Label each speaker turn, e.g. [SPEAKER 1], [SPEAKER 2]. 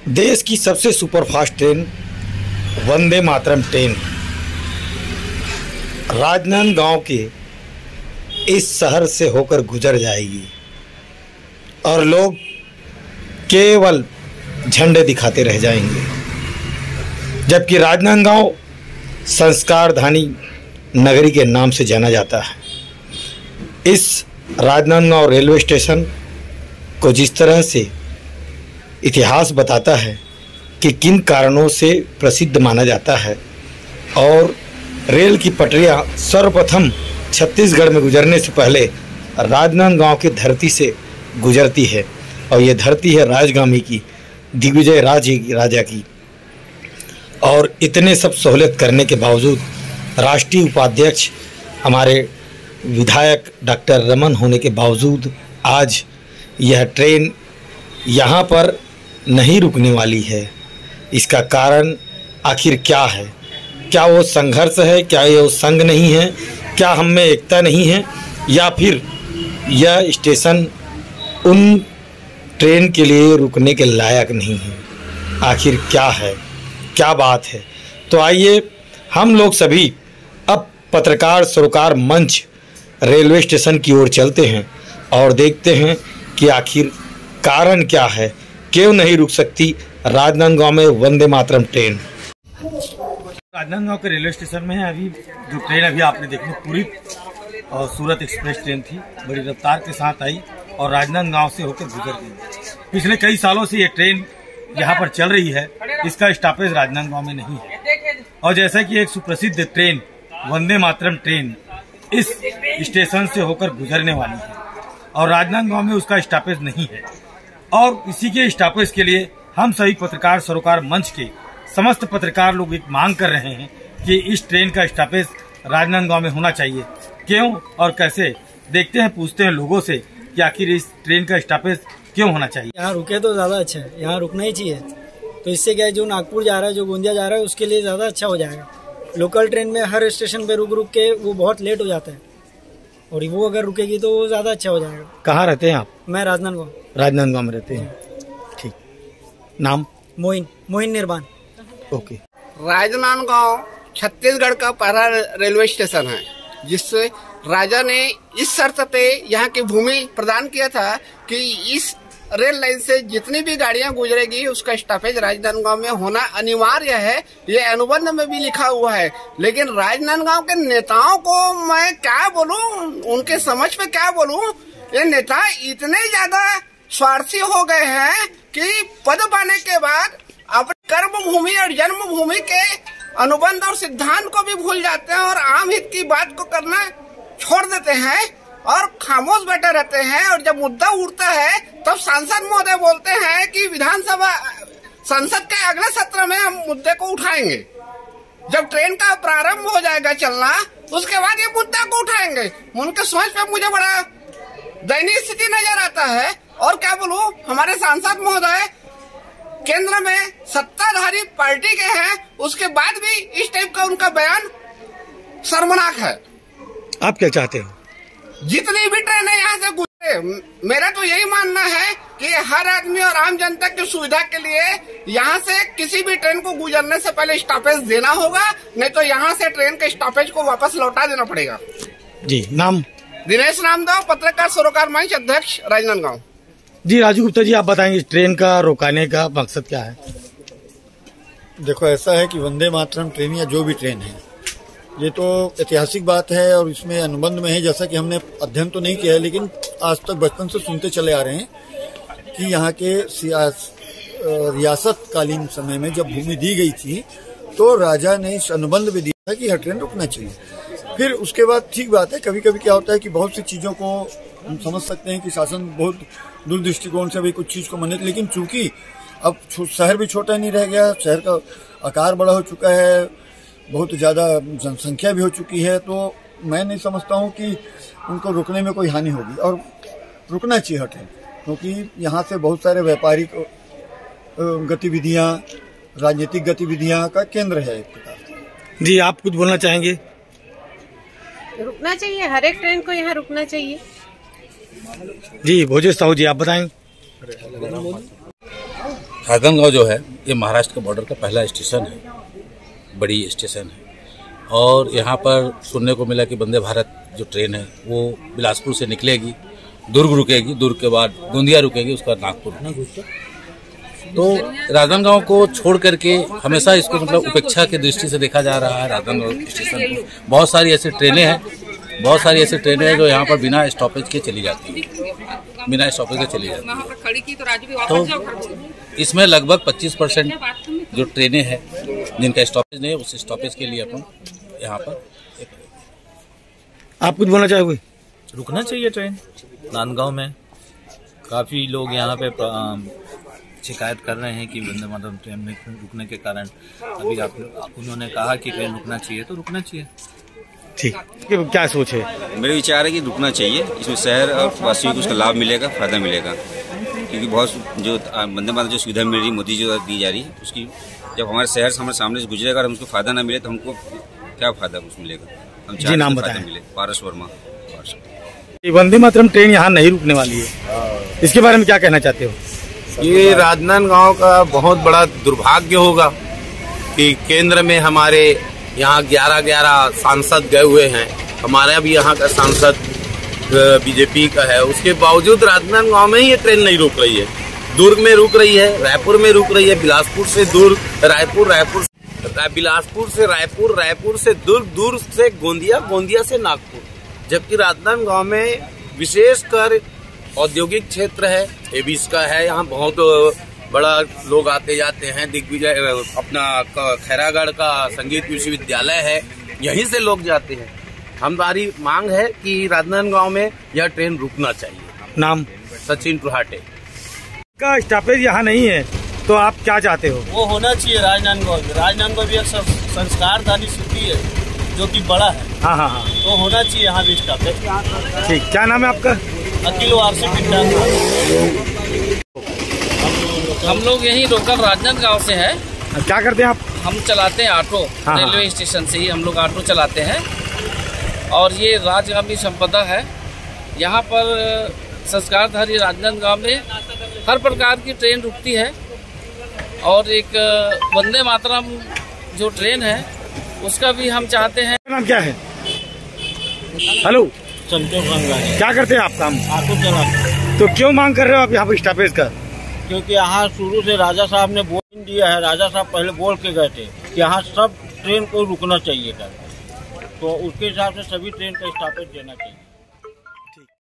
[SPEAKER 1] देश की सबसे superfast train Vande Mataram train Rajnandgaon के इस शहर से होकर गुजर जाएगी और लोग केवल झंडे दिखाते रह जाएंगे, जबकि राजनांदगांव संस्कारधानी नगरी के नाम से जाना जाता है। इस राजनांदगांव रेलवे स्टेशन को जिस तरह से इतिहास बताता है कि किन कारणों से प्रसिद्ध माना जाता है और रेल की पटरियां सर्वप्रथम छत्तीसगढ़ में गुजरने से पहले राजनांदगांव की धरती से गुजरती है और ये धरती है राजगामी की, दिग्विजय राजा की। और इतने सब सहूलियत करने के बावजूद राष्ट्रीय उपाध्यक्ष हमारे विधायक डॉक्टर रमन होने के बावजूद आज यह ट्रेन यहाँ पर नहीं रुकने वाली है। इसका कारण आखिर क्या है? क्या वो संघर्ष है? क्या ये वो संघ नहीं है? क्या हम में एकता नहीं है? या फिर यह स्टेशन उन ट्रेन के लिए रुकने के लायक नहीं है? आखिर क्या है, क्या बात है? तो आइए हम लोग सभी अब पत्रकार सरोकार मंच रेलवे स्टेशन की ओर चलते हैं और देखते हैं कि आखिर कारण क्या है, क्यों नहीं रुक सकती राजनांदगांव में वंदे मातरम ट्रेन। राजनांदगांव के रेलवे स्टेशन में है अभी जो ट्रेन अभी आपने देखी पूरी और सूरत एक्सप्रेस ट्रेन थी, बड़ी रफ्तार के साथ आई और राजनांदगांव से होकर गुजर गई। पिछले कई सालों से ये ट्रेन यहाँ पर चल रही है, इसका स्टॉपेज राजनांदगांव में नहीं है। और जैसा कि एक सुप्रसिद्ध ट्रेन वंदे मातरम ट्रेन इस स्टेशन से होकर गुजरने वाली है और राजनांदगांव में उसका स्टॉपेज नहीं है, और इसी के स्टॉपेज के लिए हम सभी पत्रकार सरोकार मंच के समस्त पत्रकार लोग एक मांग कर रहे हैं कि इस ट्रेन का स्टॉपेज राजनांदगांव में होना चाहिए। क्यों और कैसे, देखते हैं, पूछते हैं लोगों से कि आखिर इस ट्रेन का स्टॉपेज क्यों होना चाहिए।
[SPEAKER 2] यहाँ रुके तो ज्यादा अच्छा है, यहाँ रुकना ही चाहिए। तो इससे क्या है, जो नागपुर जा रहा है, जो गोंदिया जा रहा है, उसके लिए ज्यादा अच्छा हो जाएगा। लोकल ट्रेन में हर स्टेशन पे रुक रुक के वो बहुत लेट हो जाता है, और वो अगर रुकेगी तो वो ज्यादा अच्छा हो जाएगा।
[SPEAKER 1] कहाँ रहते हैं आप?
[SPEAKER 2] मैं राजनांदगांव
[SPEAKER 1] में रहते हैं। ठीक, नाम?
[SPEAKER 2] मोइन निर्माण।
[SPEAKER 1] ओके।
[SPEAKER 3] राजनांदगांव छत्तीसगढ़ का पहला रेलवे स्टेशन है, जिससे राजा ने इस शर्त पे यहाँ की भूमि प्रदान किया था कि इस रेल लाइन से जितनी भी गाड़ियां गुजरेगी उसका स्टॉपेज राजनांदगांव में होना अनिवार्य है। ये अनुबंध में भी लिखा हुआ है। लेकिन राजनांदगांव के नेताओं को मैं क्या बोलूं, उनके समझ पे क्या बोलूं, ये नेता इतने ज्यादा स्वार्थी हो गए हैं कि पद पाने के बाद अपनी कर्म भूमि और जन्मभूमि के अनुबंध और सिद्धांत को भी भूल जाते हैं और आम हित की बात को करना छोड़ देते हैं और खामोश बैठे रहते हैं। और जब मुद्दा उठता है तब सांसद महोदय बोलते हैं कि विधानसभा संसद के अगले सत्र में हम मुद्दे को उठाएंगे। जब ट्रेन का प्रारंभ हो जाएगा चलना, उसके बाद ये मुद्दा को उठाएंगे। उनके सोच पे मुझे बड़ा दयनीय स्थिति नजर आता है। और क्या बोलूं, हमारे सांसद महोदय केंद्र में सत्ताधारी पार्टी के हैं, उसके बाद भी इस टाइप का उनका बयान शर्मनाक है।
[SPEAKER 1] आप क्या चाहते हो?
[SPEAKER 3] जितनी भी ट्रेनें यहाँ से गुजरे, मेरा तो यही मानना है कि हर आदमी और आम जनता की सुविधा के लिए यहाँ से किसी भी ट्रेन को गुजरने से पहले स्टॉपेज देना होगा, नहीं तो यहाँ से ट्रेन के स्टॉपेज को वापस लौटा देना पड़ेगा।
[SPEAKER 1] जी, नाम?
[SPEAKER 3] दिनेश रामदेव, पत्रकार सरोकार मंच अध्यक्ष, राजनांदगांव।
[SPEAKER 1] जी, राजू गुप्ता जी, आप बताएंगे ट्रेन का रोकाने का मकसद क्या है?
[SPEAKER 4] देखो, ऐसा है कि वंदे मातरम ट्रेन या जो भी ट्रेन है, ये तो ऐतिहासिक बात है और इसमें अनुबंध में है। जैसा कि हमने अध्ययन तो नहीं किया है, लेकिन आज तक बचपन से सुनते चले आ रहे हैं कि यहाँ के रियासत कालीन समय में जब भूमि दी गई थी तो राजा ने इस अनुबंध में दिया था कि यह ट्रेन रुकना चाहिए। फिर उसके बाद ठीक बात है, कभी कभी क्या होता है कि बहुत सी चीजों को हम समझ सकते हैं कि शासन बहुत दूर दृष्टिकोण से भी कुछ चीज को माने, लेकिन चूंकि अब शहर भी छोटा नहीं रह गया, शहर का आकार बड़ा हो चुका है, बहुत ज़्यादा जनसंख्या भी हो चुकी है, तो मैं नहीं समझता हूँ कि उनको रुकने में कोई हानि होगी। और रुकना चाहिए हर ट्रेन, क्योंकि यहाँ से बहुत सारे व्यापारिक गतिविधियाँ, राजनीतिक गतिविधियाँ का केंद्र है एक प्रकार से।
[SPEAKER 1] जी, आप कुछ बोलना चाहेंगे?
[SPEAKER 5] रुकना चाहिए, हर एक ट्रेन को यहाँ रुकना चाहिए।
[SPEAKER 1] जी, भोजेश साहू जी, आप बताएं।
[SPEAKER 6] राजनांदगांव जो है ये महाराष्ट्र के बॉर्डर का पहला स्टेशन है, बड़ी स्टेशन है। और यहाँ पर सुनने को मिला कि वंदे भारत जो ट्रेन है वो बिलासपुर से निकलेगी, दुर्ग रुकेगी, दुर्ग के बाद गोंदिया रुकेगी, उसके बाद नागपुर। तो राजनांदगांव को छोड़ करके हमेशा इसको मतलब उपेक्षा की दृष्टि से देखा जा रहा है। राजनांदगांव स्टेशन को बहुत सारी ऐसी ट्रेनें हैं जो यहाँ पर बिना स्टॉपेज के चली जाती है, बिना स्टॉपेज के चली जाती है। तो इसमें लगभग 25% जो ट्रेनें हैं जिनका स्टॉपेज नहीं है, उस स्टॉपेज के लिए अपन यहाँ पर
[SPEAKER 1] आप कुछ बोलना चाहोगे?
[SPEAKER 7] रुकना चाहिए ट्रेन। नांदगांव में काफ़ी लोग यहाँ पे शिकायत कर रहे हैं कि वंदे मातरम ट्रेन में रुकने के कारण अभी उन्होंने कहा कि ट्रेन रुकना चाहिए तो रुकना चाहिए।
[SPEAKER 1] ठीक, क्या सोच है?
[SPEAKER 8] मेरे विचार है कि रुकना चाहिए, इसमें शहर और वासियों को उसका लाभ मिलेगा, फायदा मिलेगा। क्योंकि बहुत जो वंदे मातरम जो सुविधा मिल रही, मोदी जो दी जा रही है, उसकी जब हमारे शहर से हमारे सामने से गुजरेगा और हमको फायदा ना मिले तो हमको क्या फायदा कुछ मिलेगा? हम
[SPEAKER 1] जी, नाम बताएं।
[SPEAKER 8] मिले। पारस वर्मा।
[SPEAKER 1] वंदे मातरम ट्रेन यहाँ नहीं रुकने वाली है, इसके बारे में क्या कहना चाहते हो?
[SPEAKER 9] ये राजनांदगांव का बहुत बड़ा दुर्भाग्य होगा कि केंद्र में हमारे यहाँ 11 सांसद गए हुए हैं। हमारा भी यहाँ का सांसद बीजेपी का है, उसके बावजूद राजनांदगांव में ही ये ट्रेन नहीं रुक रही है। दुर्ग में रुक रही है, रायपुर में रुक रही है, बिलासपुर से दुर्ग, बिलासपुर से रायपुर, रायपुर से दुर्ग, दुर्ग से गोंदिया, गोंदिया से नागपुर। जबकि राजनांदगांव में विशेषकर औद्योगिक क्षेत्र है, एबीस का है, यहाँ बहुत बड़ा लोग आते जाते हैं। दिग्विजय अपना खैरागढ़ का संगीत विश्वविद्यालय है, यहीं से लोग जाते हैं। हमारी मांग है कि राजनांदगांव में यह ट्रेन रुकना चाहिए।
[SPEAKER 1] नाम?
[SPEAKER 9] सचिन टुहाटे।
[SPEAKER 1] का स्टॉपेज यहाँ नहीं है तो आप क्या चाहते हो?
[SPEAKER 2] वो होना चाहिए राजनांदगांव में। राजनांदगांव भी एक संस्कारधारी सिटी है जो कि बड़ा है।
[SPEAKER 1] हाँ,
[SPEAKER 2] तो होना चाहिए यहाँ भी स्टॉपेज।
[SPEAKER 1] ठीक, क्या नाम है आपका?
[SPEAKER 2] अखिल वार्षिक
[SPEAKER 10] हम लोग यही लोकल राजनांदगांव से है।
[SPEAKER 1] क्या करते हैं आप?
[SPEAKER 10] हम चलाते हैं ऑटो, रेलवे स्टेशन से ही हम लोग ऑटो चलाते हैं। और ये राजगामी संपदा है। यहाँ पर संस्कारधारी राजनांदगांव में हर प्रकार की ट्रेन रुकती है। और एक वंदे मातरम जो ट्रेन है उसका भी हम चाहते हैं।
[SPEAKER 1] नाम क्या है? हेलो,
[SPEAKER 2] संतोष गंगा।
[SPEAKER 1] क्या करते हैं आप काम?
[SPEAKER 2] ऑटो चलाते।
[SPEAKER 1] तो क्यों मांग कर रहे हो आप यहाँ पर स्टॉपेज का?
[SPEAKER 2] क्योंकि यहाँ शुरू से राजा साहब ने बोल दिया है। राजा साहब पहले बोल के गए थे कि यहाँ सब ट्रेन को रुकना चाहिए था, तो उसके हिसाब से सभी ट्रेन का स्टॉपेज देना चाहिए।